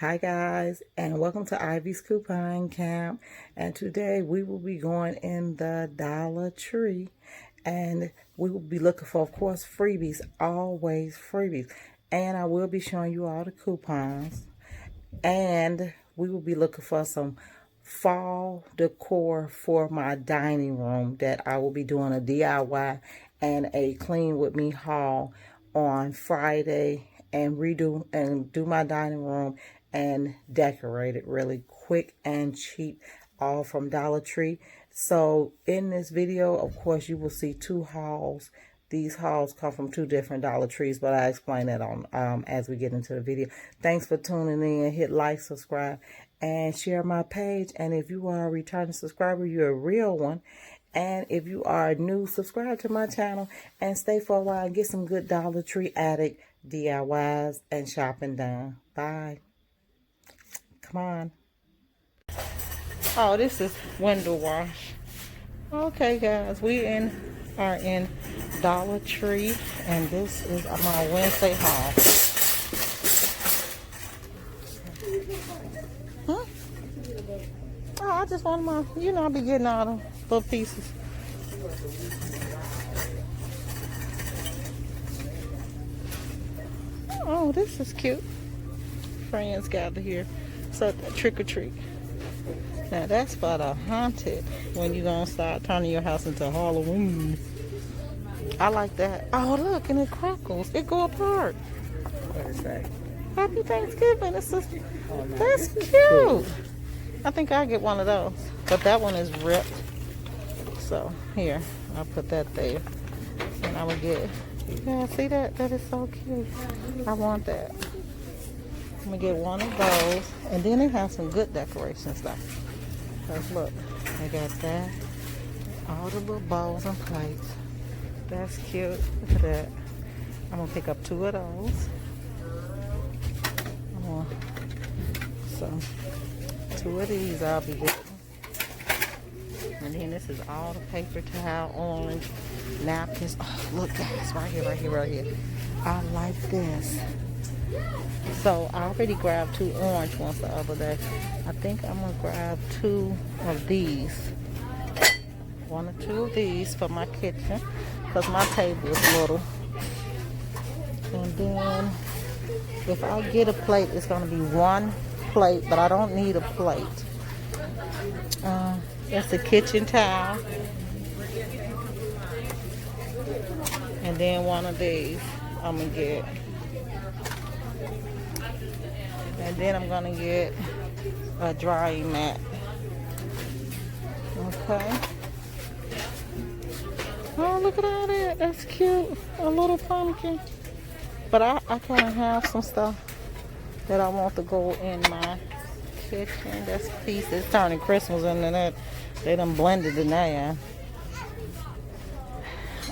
Hi guys, and welcome to Ivy's Coupon Camp. And today we will be going in the Dollar Tree, and we will be looking for, of course, freebies, always freebies. And I will be showing you all the coupons, and we will be looking for some fall decor for my dining room that I will be doing a DIY and a clean with me haul on Friday, and do my dining room and decorate it really quick and cheap, all from Dollar Tree. So in this video, of course, you will see two hauls. These hauls come from two different Dollar Trees, but I explain that on as we get into the video. Thanks for tuning in. Hit like, subscribe, and share my page. And if you are a returning subscriber, you're a real one. And if you are new, subscribe to my channel and stay for a while and get some good Dollar Tree addict DIYs and shopping done. Bye. Come on. Oh, this is window wash. Okay, guys, we are in Dollar Tree, and this is my Wednesday haul. Huh? Oh, I just want my, I'll be getting all the little pieces. Oh, this is cute. Friends gather here. So, trick or treat. Now, that's for the haunted, when you're going to start turning your house into Halloween. I like that. Oh, look, and it crackles. It go apart. What is that? Happy Thanksgiving. That's cute. I think I'll get one of those. But that one is ripped. So, here. I'll put that there. And I'm going to get... Yeah, see that? That is so cute. I want that. I'm going to get one of those. And then they have some good decoration stuff. Because look, I got that. All the little bowls and plates. That's cute. Look at that. I'm going to pick up two of those. So, two of these I'll be getting. And then this is all the paper towel, orange, napkins. Oh, look guys, right here. I like this. So I already grabbed two orange ones the other day. I think I'm going to grab two of these. One or two of these for my kitchen, because my table is little. And then if I get a plate, it's going to be one plate, but I don't need a plate. That's a kitchen towel. And then one of these I'm going to get. And then I'm going to get a drying mat. Okay. Oh, look at all that. That's cute. A little pumpkin. But I kind of have some stuff that I want to go in my kitchen. That's pieces. Turning Christmas into that. They done blended it now.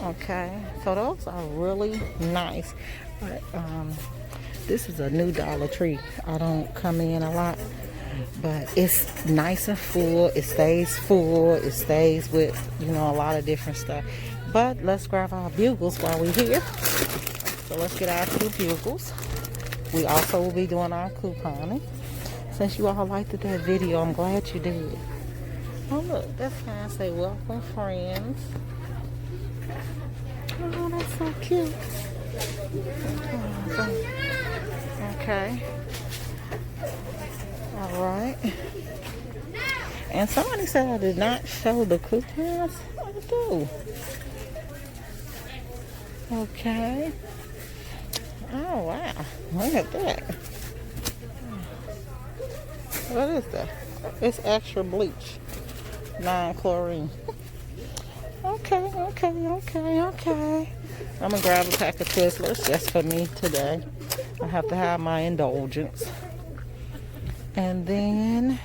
Okay. So those are really nice. But, this is a new Dollar Tree. I don't come in a lot, but it's nice and full. It stays full. It stays with, a lot of different stuff. But let's grab our bugles while we're here. So let's get our two bugles. We also will be doing our couponing. Since you all liked that video, I'm glad you did. Oh look, that's how I say welcome friends. Oh, that's so cute. Okay. All right. And somebody said I did not show the coupons. I do. Okay. Oh, wow. Look at that. What is that? It's extra bleach. Non-chlorine. Okay. I'm going to grab a pack of Twizzlers just for me today. I have to have my indulgence. And then,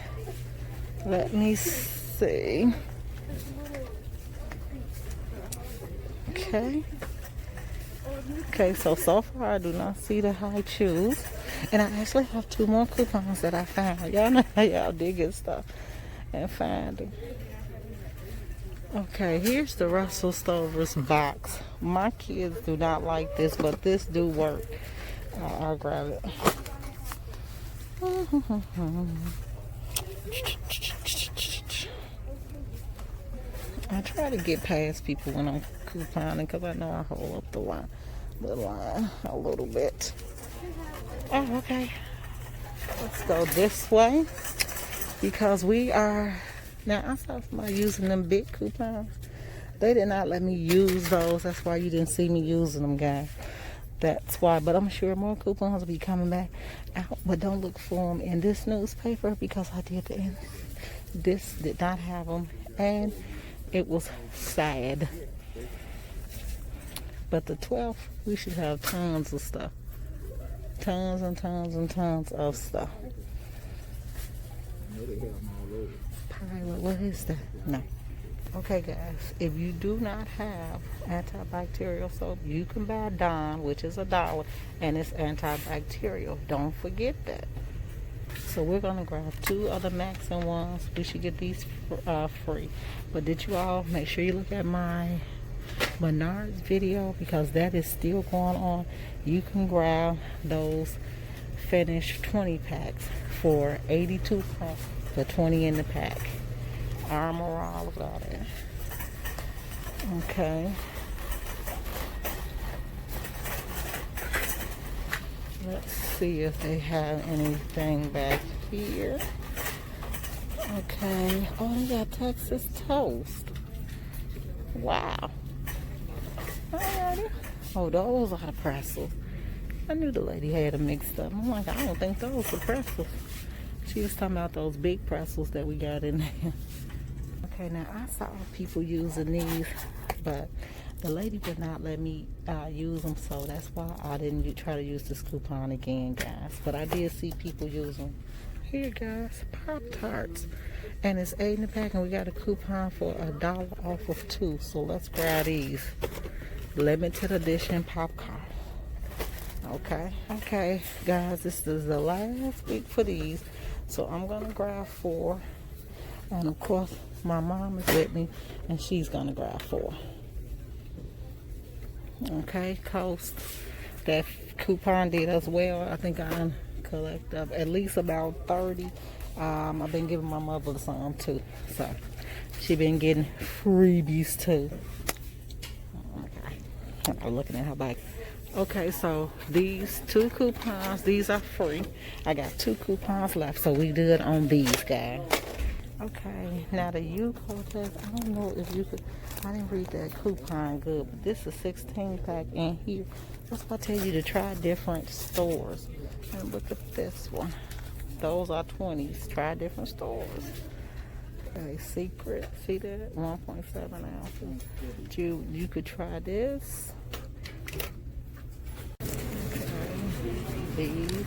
let me see. Okay, so far I do not see the high chews. And I actually have two more coupons that I found. Y'all know how y'all digging stuff and find them. Okay, here's the Russell Stover's box. My kids do not like this, but this do work. I'll grab it. I try to get past people when I'm couponing because I know I hold up the line a little bit. Oh, okay. Let's go this way because we are, now I saw somebody using them big coupons. They did not let me use those. That's why you didn't see me using them, guys. That's why. But I'm sure more coupons will be coming back out. But don't look for them in this newspaper because I did the end. This did not have them. And it was sad. But the 12th, we should have tons of stuff. Tons and tons and tons of stuff. Pilot, what is that? No. Okay, guys, if you do not have antibacterial soap, you can buy Dawn, which is $1, and it's antibacterial. Don't forget that. So we're going to grab 2 other Maxim ones. We should get these free. But did you all make sure you look at my Menards video because that is still going on. You can grab those finished 20 packs for 82 packs for 20 in the pack. Armor all about it. Okay. Let's see if they have anything back here. Okay. Oh, they got Texas toast. Wow. Alrighty. Oh, those are the pretzels. I knew the lady had them mixed up. I'm like, I don't think those are pretzels. She was talking about those big pretzels that we got in there. Okay, now I saw people using these, but the lady would not let me use them, so that's why I didn't try to use this coupon again, guys. But I did see people use them. Here, guys, Pop-Tarts. And it's 8 in the pack, and we got a coupon for $1 off of 2. So let's grab these. Limited edition popcorn. Okay, guys, this is the last week for these. So I'm going to grab 4. And of course, my mom is with me, and she's going to grab 4. Okay, Coast. That coupon did as well. I think I collect up at least about 30. I've been giving my mother some too. So, she been getting freebies too. Okay. I'm looking at her bike. Okay, so these 2 coupons, these are free. I got 2 coupons left, so we good on these, guys. Okay, now the Yuko test, I don't know if you could, I didn't read that coupon good, but this is 16 pack in here. That's why I tell you to try different stores. And look at this one. Those are 20s. Try different stores. Okay, Secret, see that? 1.7 ounces. You could try this. Okay, these.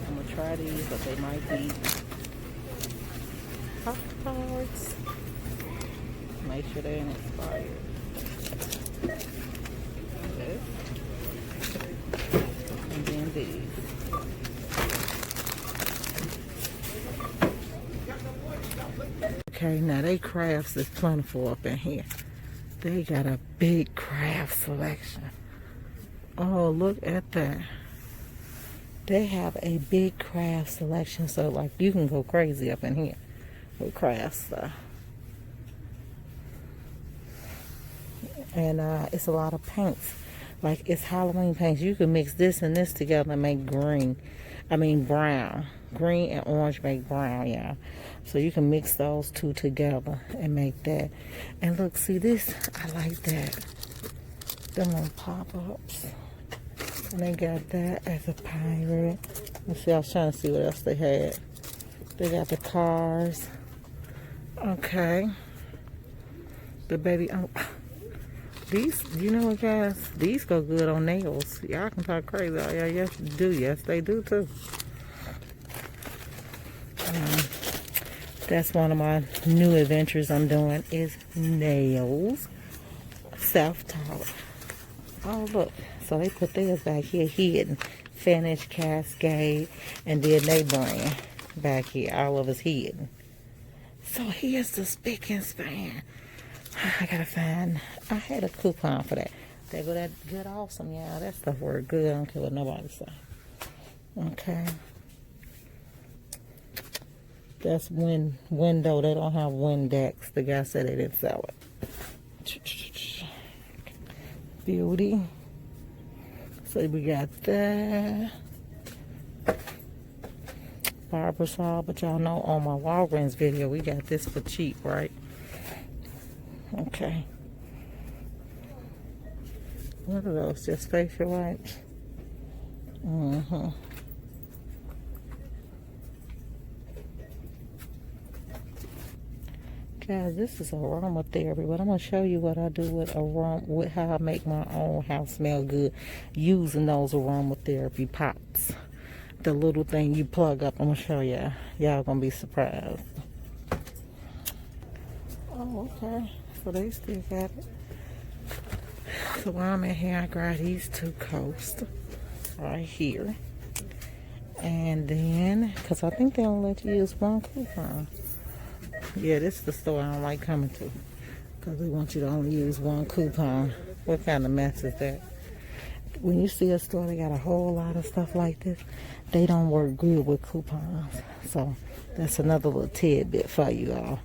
I'm gonna try these, but they might be Pop-Tarts. Make sure they ain't expired. This. And then these. Okay, now they crafts is plentiful up in here. They got a big craft selection. Oh, look at that. They have a big craft selection, so like you can go crazy up in here with craft stuff. And it's a lot of paints. Like it's Halloween paints. You can mix this and this together and make brown. Green and orange make brown, yeah. So you can mix those 2 together and make that. And look, see this? I like that. Them little pop-ups. And they got that as a pirate. Let's see, I was trying to see what else they had. They got the cars. Okay. The baby, these, you know what, guys? These go good on nails. Y'all can talk crazy. Oh, yeah, yes, you do. Yes, they do, too. That's one of my new adventures I'm doing is nails. Self-taught. Oh, look. So they put theirs back here hidden. Finish, Cascade, and then they brand back here. All of us hidden. So here's the spick and span. I gotta find, I had a coupon for that. They go that good awesome, yeah, that stuff worked good. I don't care what nobody say. Okay. That's window. They don't have Windex. The guy said they didn't sell it. Beauty. So we got that. Barbershop, but y'all know on my Walgreens video, we got this for cheap, right? Okay. What are those? Just facial wipes? Mm-hmm. Guys, this is aromatherapy, but I'm gonna show you what I do with how I make my own house smell good using those aromatherapy pots. The little thing you plug up. I'm gonna show y'all. Y'all gonna be surprised. Oh, okay. So they still got it. So while I'm in here, I grab these two coasts right here. And then, because I think they don't let you use one coupon. Yeah, this is the store I don't like coming to. Because they want you to only use one coupon. What kind of mess is that? When you see a store, they got a whole lot of stuff like this. They don't work good with coupons. So that's another little tidbit for you all.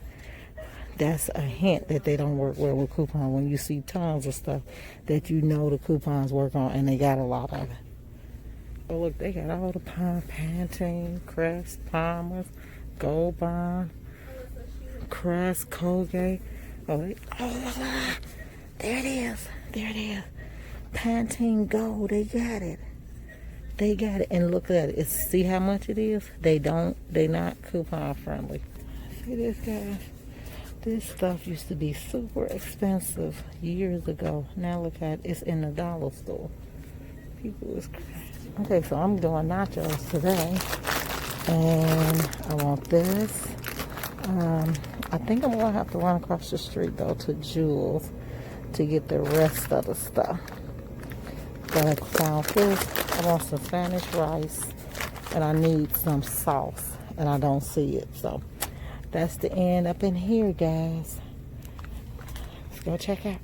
That's a hint that they don't work well with coupons. When you see tons of stuff that you know the coupons work on, and they got a lot of it. Oh, look, they got all the Pantene, Crest, Palmer's, Gold Bond, Crest, Colgate. Oh, there it is. There it is. Pantene Gold. They got it. They got it. And look at it. See how much it is? They not coupon friendly. See this, guys? This stuff used to be super expensive years ago. Now look at it. It's in the dollar store. People is crazy. Okay, so I'm doing nachos today. And I want this. I think I'm going to have to run across the street, though, to Jewel's to get the rest of the stuff. But I found this. I want some Spanish rice. And I need some sauce. And I don't see it. So that's the end up in here, guys. Let's go check out.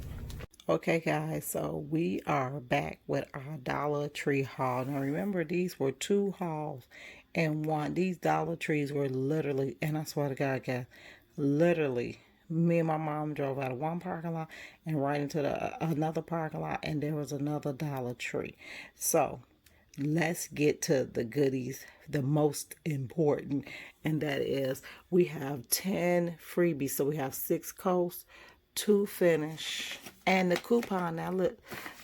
Okay, guys, so we are back with our Dollar Tree haul. Now, remember, these were two hauls and one. These Dollar Trees were literally, and I swear to God, guys, literally, me and my mom drove out of one parking lot and right into another parking lot, and there was another Dollar Tree. So let's get to the goodies, the most important, and that is we have 10 freebies. So we have 6 coats, 2 finish, and the coupon. Now look,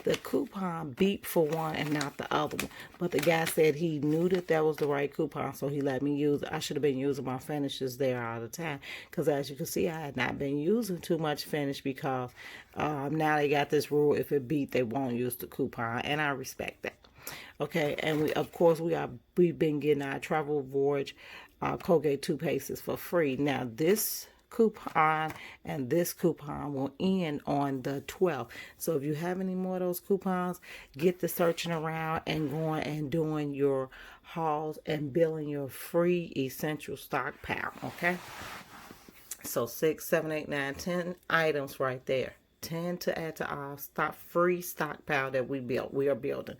the coupon beeped for one and not the other one, but the guy said he knew that was the right coupon, so he let me use it. I should have been using my finishes there all the time, because as you can see, I had not been using too much finish, because now they got this rule: if it beat, they won't use the coupon, and I respect that. Okay, and we've been getting our Travel Voyage Colgate toothpastes for free. Now this coupon and this coupon will end on the 12th. So if you have any more of those coupons, get the searching around and going and doing your hauls and billing your free essential stockpile. Okay, so 6, 7, 8, 9, 10 items right there. 10 to add to our free stockpile that we are building.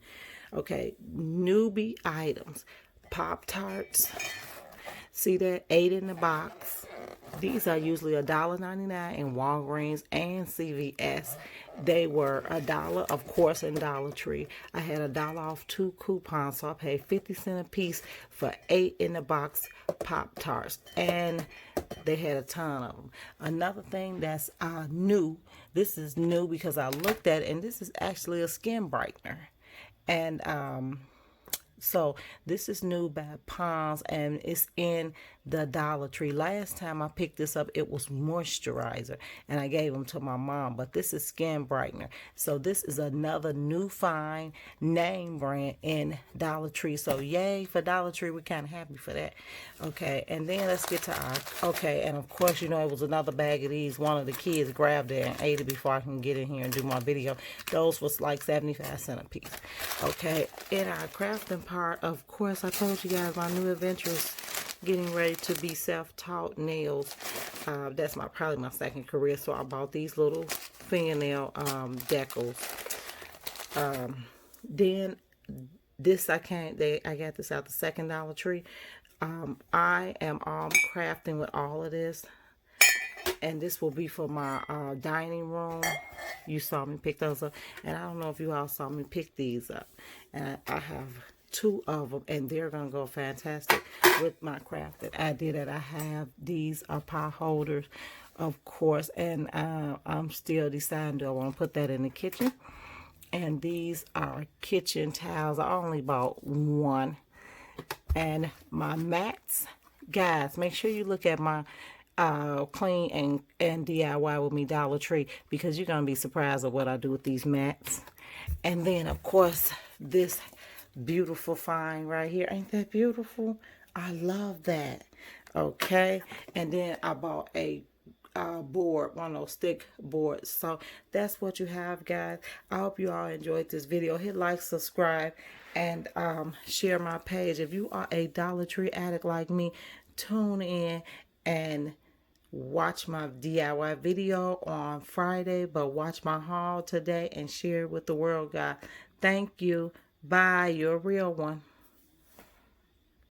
Okay, newbie items, Pop-Tarts. See that? 8 in the box. These are usually $1.99 in Walgreens and CVS. They were $1, of course, in Dollar Tree. I had $1 off 2 coupons, so I paid 50 cents a piece for 8 in the box Pop-Tarts, and they had a ton of them. Another thing that's new. This is new because I looked at it, and this is actually a skin brightener, and so this is new by Pond's, and it's in the Dollar Tree. Last time I picked this up, it was moisturizer, and I gave them to my mom, but this is skin brightener. So this is another new fine name brand in Dollar Tree. So yay for Dollar Tree. We're kind of happy for that. Okay, and then let's get to our, okay, and of course, you know, it was another bag of these. One of the kids grabbed it and ate it before I can get in here and do my video. Those was like 75 cents a piece. Okay, in our crafting part, of course, I told you guys my new adventures getting ready to be self-taught nails. That's probably my second career. So I bought these little fingernail decals. Then this I got this out the second Dollar Tree. I am crafting with all of this, and this will be for my dining room. You saw me pick those up, and I don't know if you all saw me pick these up, and I have 2 of them, and they're gonna go fantastic with my craft that I did. I have these are pie holders, of course, and I'm still deciding, do I want to put that in the kitchen? And these are kitchen towels. I only bought 1. And my mats, guys, make sure you look at my clean and DIY with me Dollar Tree, because you're gonna be surprised at what I do with these mats. And then of course this beautiful find right here. Ain't that beautiful? I love that. Okay, and then I bought a board, one of those stick boards. So that's what you have, guys. I hope you all enjoyed this video. Hit like, subscribe, and share my page. If you are a Dollar Tree addict like me, tune in and watch my DIY video on Friday, but watch my haul today and share it with the world, guys. Thank you. Bye. You're a real one.